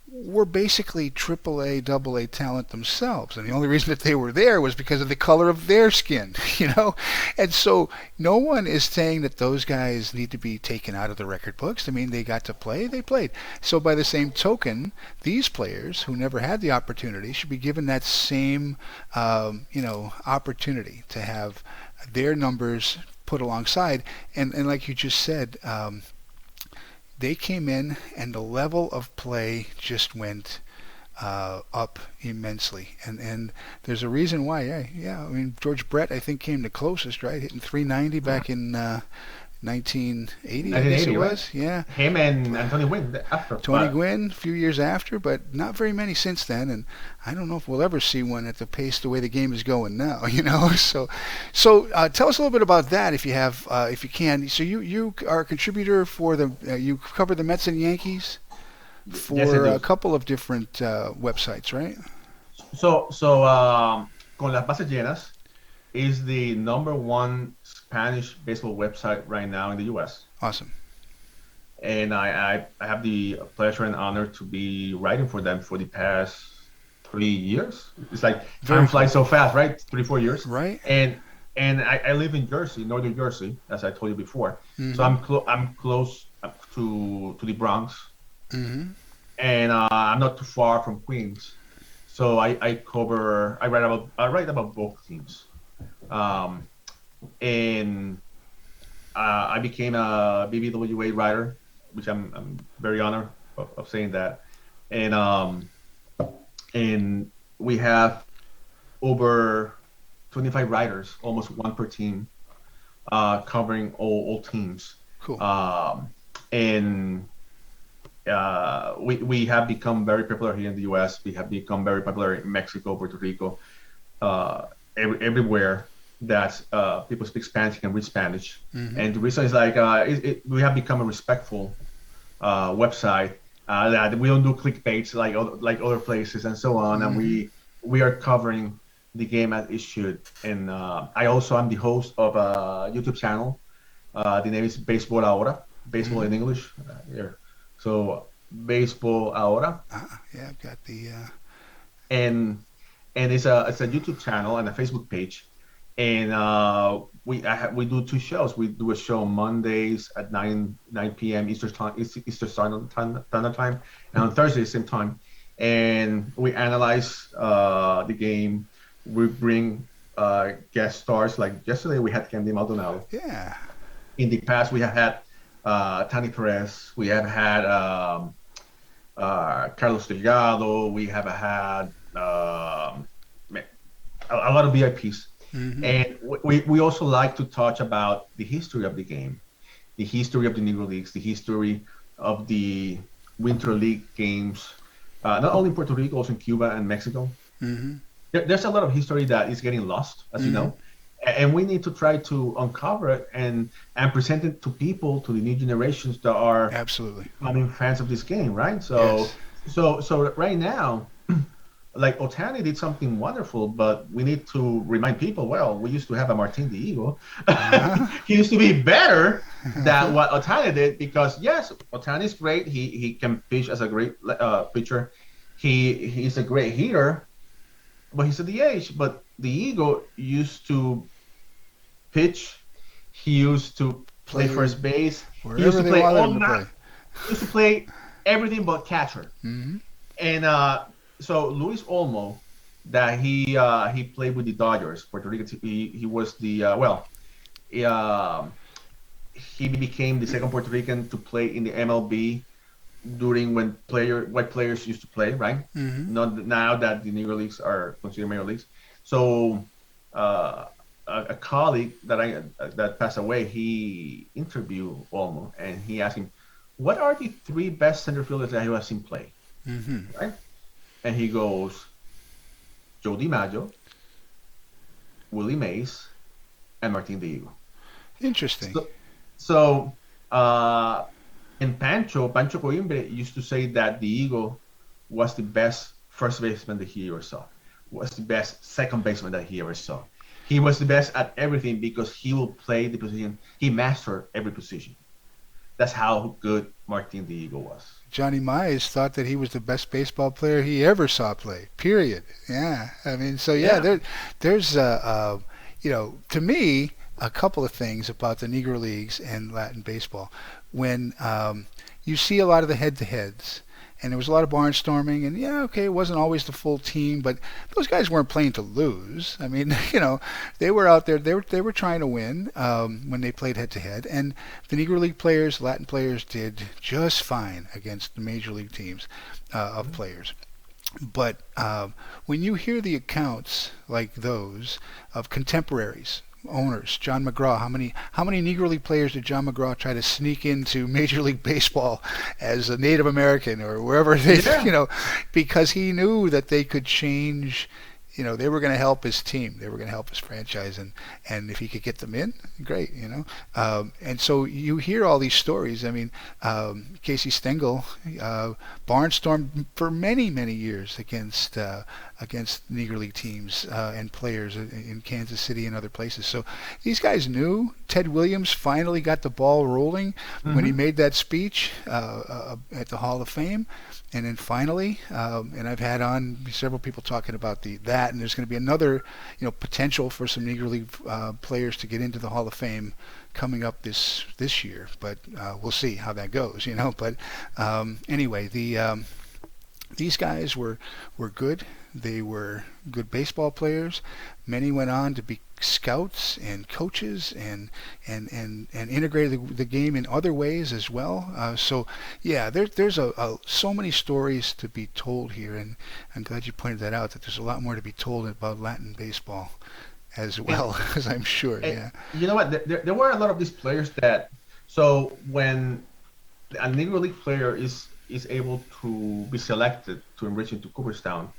were basically AAA, AA talent themselves, and the only reason that they were there was because of the color of their skin, you know. And so no one is saying that those guys need to be taken out of the record books. I mean, they got to play, they played. So by the same token, these players who never had the opportunity should be given that same, opportunity to have their numbers put alongside. And like you just said, they came in and the level of play just went up immensely. And there's a reason why. Yeah. I mean, George Brett, I think, came the closest, right? Hitting 390 back in 1980, I guess it was. Right? Yeah. Him and Tony Gwynn after. Tony Gwynn, a few years after, but not very many since then. And I don't know if we'll ever see one at the pace the way the game is going now. You know. So tell us a little bit about that, if you have, if you can. So you are a contributor for the. You cover the Mets and Yankees for yes, a couple of different websites, right? So Con las Bases Llenas is the #1 Spanish baseball website right now in the U.S. Awesome. And I have the pleasure and honor to be writing for them for the past 3 years. It's like time flies so fast, right? 3-4 years. Right. And I live in Jersey, northern Jersey, as I told you before. Mm-hmm. So I'm close to the Bronx. Mm-hmm. And I'm not too far from Queens. So I write about both teams. And I became a BBWA writer, which I'm very honored of saying that. And we have over 25 writers, almost one per team, covering all teams. Cool. And we have become very popular here in the U.S. We have become very popular in Mexico, Puerto Rico, everywhere that people speak Spanish and read Spanish. Mm-hmm. And the reason is we have become a respectful website that we don't do clickbaits like other places and so on. Mm-hmm. And we are covering the game as it should. And I also am the host of a YouTube channel. The name is Baseball Ahora, baseball in English. Here. So Baseball Ahora. Yeah, I've got the. And it's a YouTube channel and a Facebook page. And we do 2 shows. We do a show Mondays at 9 p.m. Eastern Standard Time, and on Thursdays same time. And we analyze the game. We bring guest stars. Like yesterday, we had Candy Maldonado. Yeah. In the past, we have had Tani Perez. We have had Carlos Delgado. We have had a lot of VIPs. Mm-hmm. And we also like to touch about the history of the game, the history of the Negro Leagues, the history of the Winter League games, not only in Puerto Rico, also in Cuba and Mexico. Mm-hmm. There's a lot of history that is getting lost, as you know, and we need to try to uncover it and present it to people, to the new generations that are absolutely becoming fans of this game, right? So, yes. so right now, like Ohtani did something wonderful, but we need to remind people, well, we used to have a Martin the Eagle. He used to be better than what Ohtani did because, yes, Ohtani is great. He can pitch as a great pitcher. He's a great hitter, but he's at the age. But the Eagle used to pitch. He used to play first base. He used to play all night. He used to play everything but catcher. Mm-hmm. And so Luis Olmo, that he played with the Dodgers, Puerto Rico. He was the he became the second Puerto Rican to play in the MLB during when white players used to play, right? Mm-hmm. Not now that the Negro Leagues are considered major leagues. So a colleague that passed away, he interviewed Olmo and he asked him, "What are the 3 best center fielders that you have seen play?" Mm-hmm. Right? And he goes, Joe DiMaggio, Willie Mays, and Martin the Eagle. Interesting. So and Pancho Coimbre used to say that the Eagle was the best first baseman that he ever saw, was the best second baseman that he ever saw. He was the best at everything because he will play the position. He mastered every position. That's how good Martin the Eagle was. Johnny Mize thought that he was the best baseball player he ever saw play. Period. Yeah. I mean, so yeah, Yeah. there's to me, a couple of things about the Negro Leagues and Latin baseball. When you see a lot of the head-to-heads, and there was a lot of barnstorming, and yeah, okay, it wasn't always the full team, but those guys weren't playing to lose. I mean, they were out there, they were trying to win when they played head-to-head, and the Negro League players, Latin players, did just fine against the major league teams of players. But when you hear the accounts like those of contemporaries, owners, John McGraw, how many Negro League players did John McGraw try to sneak into Major League Baseball as a Native American or wherever they, Yeah. because he knew that they could change. They were going to help his team. They were going to help his franchise, and if he could get them in, great. And so you hear all these stories. I mean, Casey Stengel barnstormed for many, many years against Negro League teams and players in Kansas City and other places. So these guys knew. Ted Williams finally got the ball rolling when he Hmm. made that speech at the Hall of Fame. And then finally, and I've had on several people talking about that, and there's going to be another, potential for some Negro League players to get into the Hall of Fame coming up this year. But we'll see how that goes, But anyway, these guys were good. They were good baseball players. Many went on to be scouts and coaches and integrated the game in other ways as well. So yeah, there's so many stories to be told here, and I'm glad you pointed that out. That there's a lot more to be told about Latin baseball as And, well, as I'm sure. and Yeah. you know what? There were a lot of these players that. So when a Negro League player is able to be selected to enrich into Cooperstown,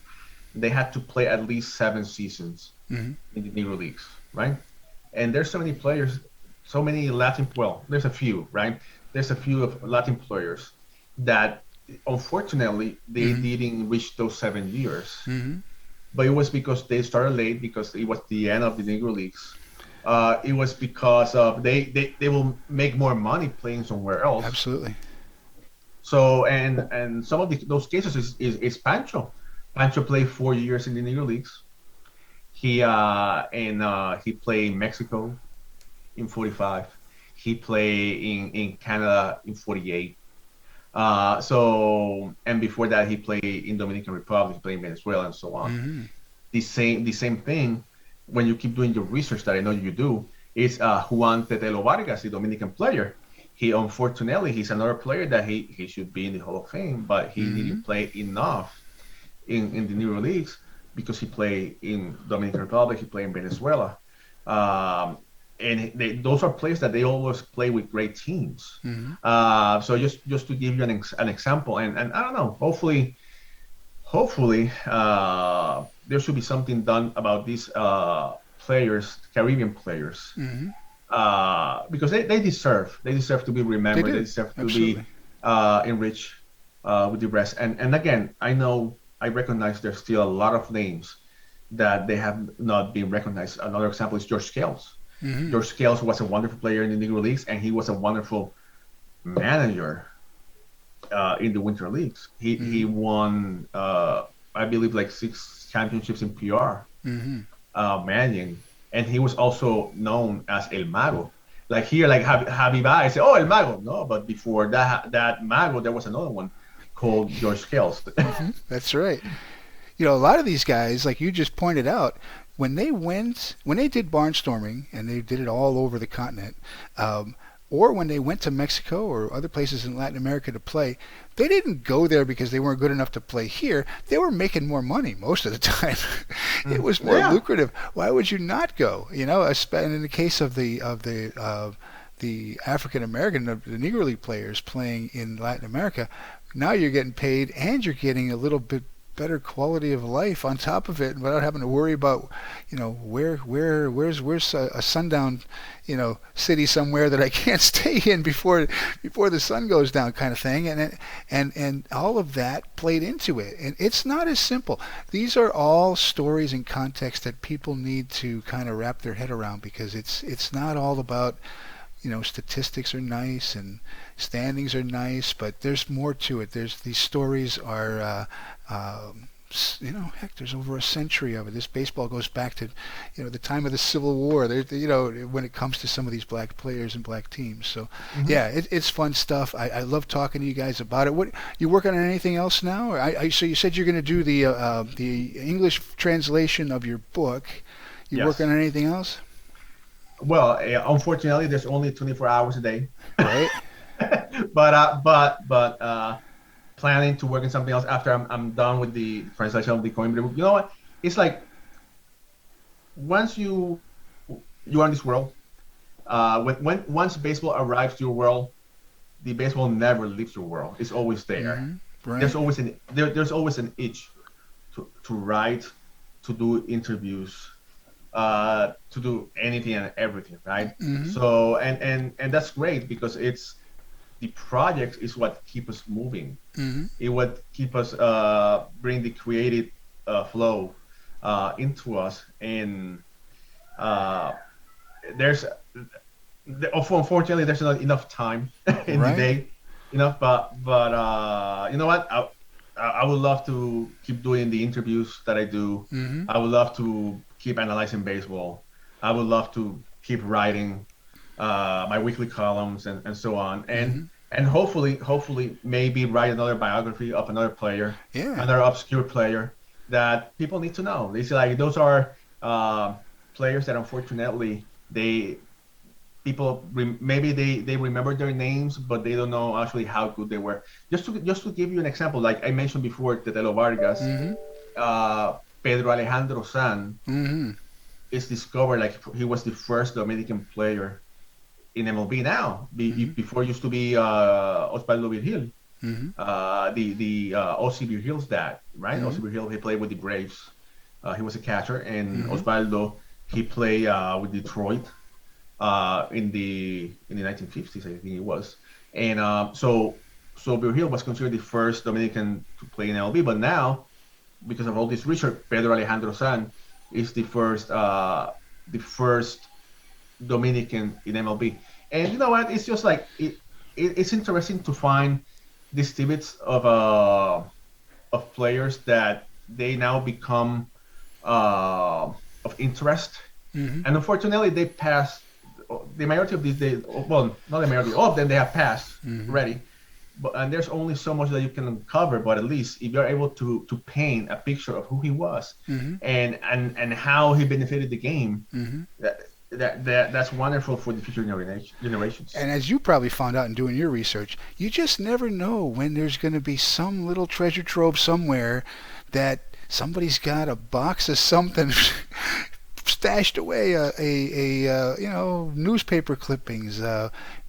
they had to play at least 7 seasons Hmm. in the Negro Leagues, right? And there's so many players, so many Latin. Well, there's a few, right? There's a few of Latin players that, unfortunately, they Hmm. didn't reach those 7 years. Hmm. But it was because they started late because it was the end of the Negro Leagues. It was because of they will make more money playing somewhere else. Absolutely. So and some of those cases is Pancho. Pancho played 4 years in the Negro Leagues. He played in Mexico in 45. He played in Canada in 48. And before that he played in Dominican Republic, he played in Venezuela and so on. Hmm. The same thing when you keep doing your research that I know you do is Juan Tetelo Vargas, the Dominican player. He unfortunately he's another player that he should be in the Hall of Fame, but he Hmm. didn't play enough in the Negro Leagues because he played in Dominican Republic, he played in Venezuela, and those are players that they always play with great teams. Hmm. So just to give you an example, and I don't know, hopefully there should be something done about these players, Caribbean players, Hmm. because they deserve to be They remembered. They do. deserve to be Absolutely. enriched with the rest. And again, I recognize there's still a lot of names that they have not been recognized. Another example is George Scales. Hmm. George Scales was a wonderful player in the Negro Leagues, and he was a wonderful manager in the Winter Leagues. He Hmm. won, I believe, like 6 championships in PR Hmm. managing, and he was also known as El Mago. Like here, like Javi I say, oh, El Mago. No, but before that Mago, there was another one called George Scales. Hmm. That's right. A lot of these guys, like you just pointed out, when they did barnstorming, and they did it all over the continent, or when they went to Mexico or other places in Latin America to play, they didn't go there because they weren't good enough to play here. They were making more money most of the time. It was more Yeah. lucrative. Why would you not go? And in the case of the African American, the Negro League players playing in Latin America, now you're getting paid and you're getting a little bit better quality of life on top of it without having to worry about, where's a sundown, city somewhere that I can't stay in before the sun goes down, kind of thing. And all of that played into it. And it's not as simple. These are all stories and context that people need to kind of wrap their head around, because it's not all about statistics are nice and standings are nice, but there's more to it. These stories are, heck, there's over a century of it. This baseball goes back to, the time of the Civil War. When it comes to some of these black players and black teams. So, yeah, it's fun stuff. I love talking to you guys about it. What, you working on anything else now? So you said you're going to do the English translation of your book. You Yes. working on anything else? Well, unfortunately, there's only 24 hours a day. Right. but planning to work on something else after I'm done with the translation of the Coimbre book. You know what? It's like once you are in this world, once baseball arrives to your world, the baseball never leaves your world. It's always there. Right. There's always an itch to write, to do interviews, to do anything and everything, right? So and that's great because it's the project is what keep us moving. It would keep us bring the creative flow into us, and unfortunately there's not enough time in the day, but you know what, I would love to keep doing the interviews that I do. I would love to keep analyzing baseball. I would love to keep writing my weekly columns and so on, and hopefully maybe write another biography of another player, another obscure player that people need to know. It's like those are players that unfortunately maybe they remember their names, but they don't know actually how good they were. Just to give you an example, like I mentioned before, Tetelo Vargas, Pedro Alejandro San is discovered like he was the first Dominican player in MLB now. Before used to be Osvaldo Virgil, the O.C. Virgil's dad, right? O.C. Virgil, he played with the Braves. He was a catcher, and Osvaldo, he played with Detroit in the 1950s, I think it was. And so Virgil was considered the first Dominican to play in MLB, but now, because of all this research, Pedro Alejandro San is the first Dominican in MLB. And you know what? It's just like it's interesting to find these tidbits of players that they now become of interest. And unfortunately, they passed. The majority of these, well, not the majority, all of them, they have passed already. And there's only so much that you can uncover. But at least if you're able to paint a picture of who he was and how he benefited the game, that's wonderful for the future generations. And as you probably found out in doing your research, you just never know when there's going to be some little treasure trove somewhere that somebody's got a box of something stashed away, newspaper clippings,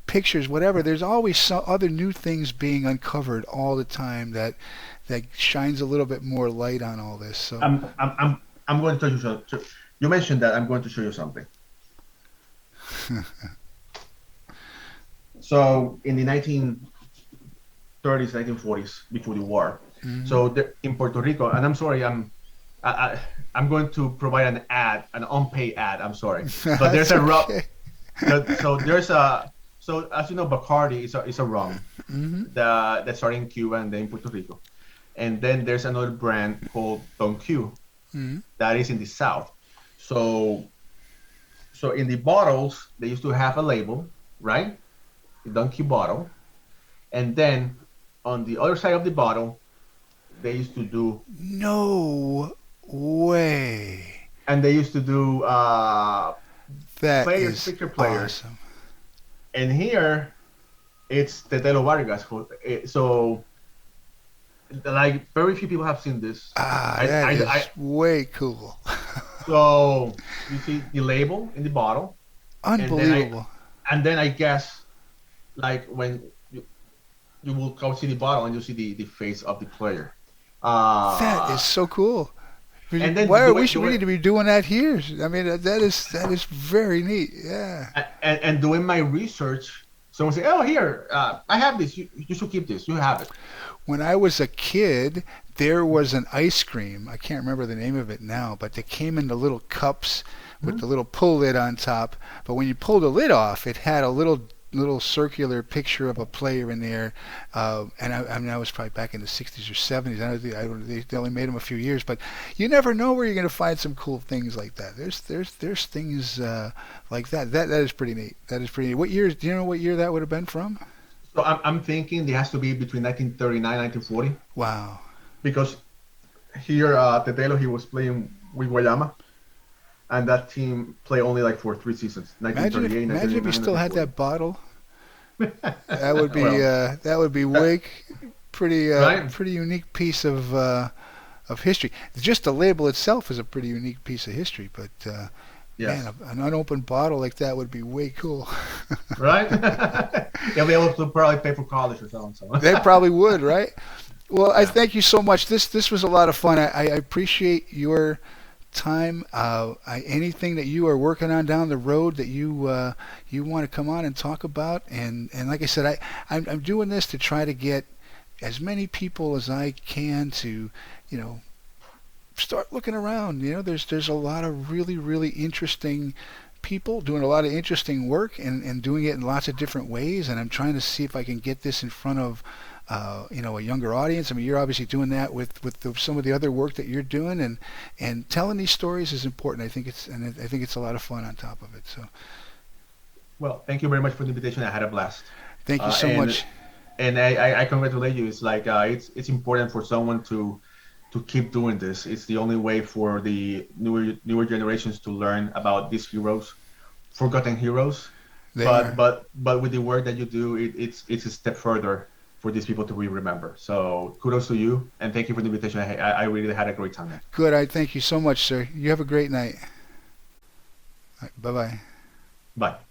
pictures, whatever. There's always some other new things being uncovered all the time that shines a little bit more light on all this. So I'm going to tell you something. You mentioned that. I'm going to show you something. So in the 1930s, 1940s, before the war, so in Puerto Rico, and I'm sorry, I'm going to provide an unpaid ad. I'm sorry, but there's a rum. So as you know, Bacardi is a rum that started in Cuba and then in Puerto Rico, and then there's another brand called Don Q that is in the South. So in the bottles they used to have a label, right? The Don Q bottle, and then on the other side of the bottle they used to do no way. And they used to do picture players. Awesome. And here, it's Tetelo Vargas. So, like, very few people have seen this. That is way cool. So, you see the label in the bottle. Unbelievable. And then I guess, like, when you will go see the bottle and you see the face of the player. That is so cool. And then we need to be doing that here. I mean, that is very neat. Yeah. And doing my research, someone say, "Oh, here, I have this. You should keep this. You have it." When I was a kid, there was an ice cream. I can't remember the name of it now, but they came in the little cups with the little pull lid on top. But when you pulled the lid off, it had a little circular picture of a player in there. I mean, I was probably back in the 60s or 70s. They only made them a few years, but you never know where you're going to find some cool things like that. There's things like that. That is pretty neat. That is pretty neat. What year? Do you know what year that would have been from? So I'm thinking it has to be between 1939 and 1940 Wow. because here Tetelo, he was playing with Guayama, and that team played only like for 3 seasons. Imagine if you still had that bottle. That would be Well, pretty right? pretty unique piece of history. Just the label itself is a pretty unique piece of history, but Yes. man, an unopened bottle like that would be way cool. Right? They'll be able to probably pay for college or something. So. They probably would, right? Well, I Yeah. thank you so much. This was a lot of fun. I appreciate your time. Anything that you are working on down the road that you want to come on and talk about, and like I said, I'm doing this to try to get as many people as I can to, you know, start looking around. You know, there's a lot of really interesting people doing a lot of interesting work and doing it in lots of different ways, and I'm trying to see if I can get this in front of a younger audience. I mean, you're obviously doing that with some of the other work that you're doing, and telling these stories is important. I think it's a lot of fun on top of it. So Well, thank you very much for the invitation. I had a blast. thank you so And much. I congratulate you. It's like it's important for someone to keep doing this. It's the only way for the newer generations to learn about these heroes, forgotten heroes. They But are but but with the work that you do, it's a step further for these people to remember. So kudos to you, and thank you for the invitation. I really had a great time. good. I thank you so much, sir. You have a great night. Bye bye. Bye.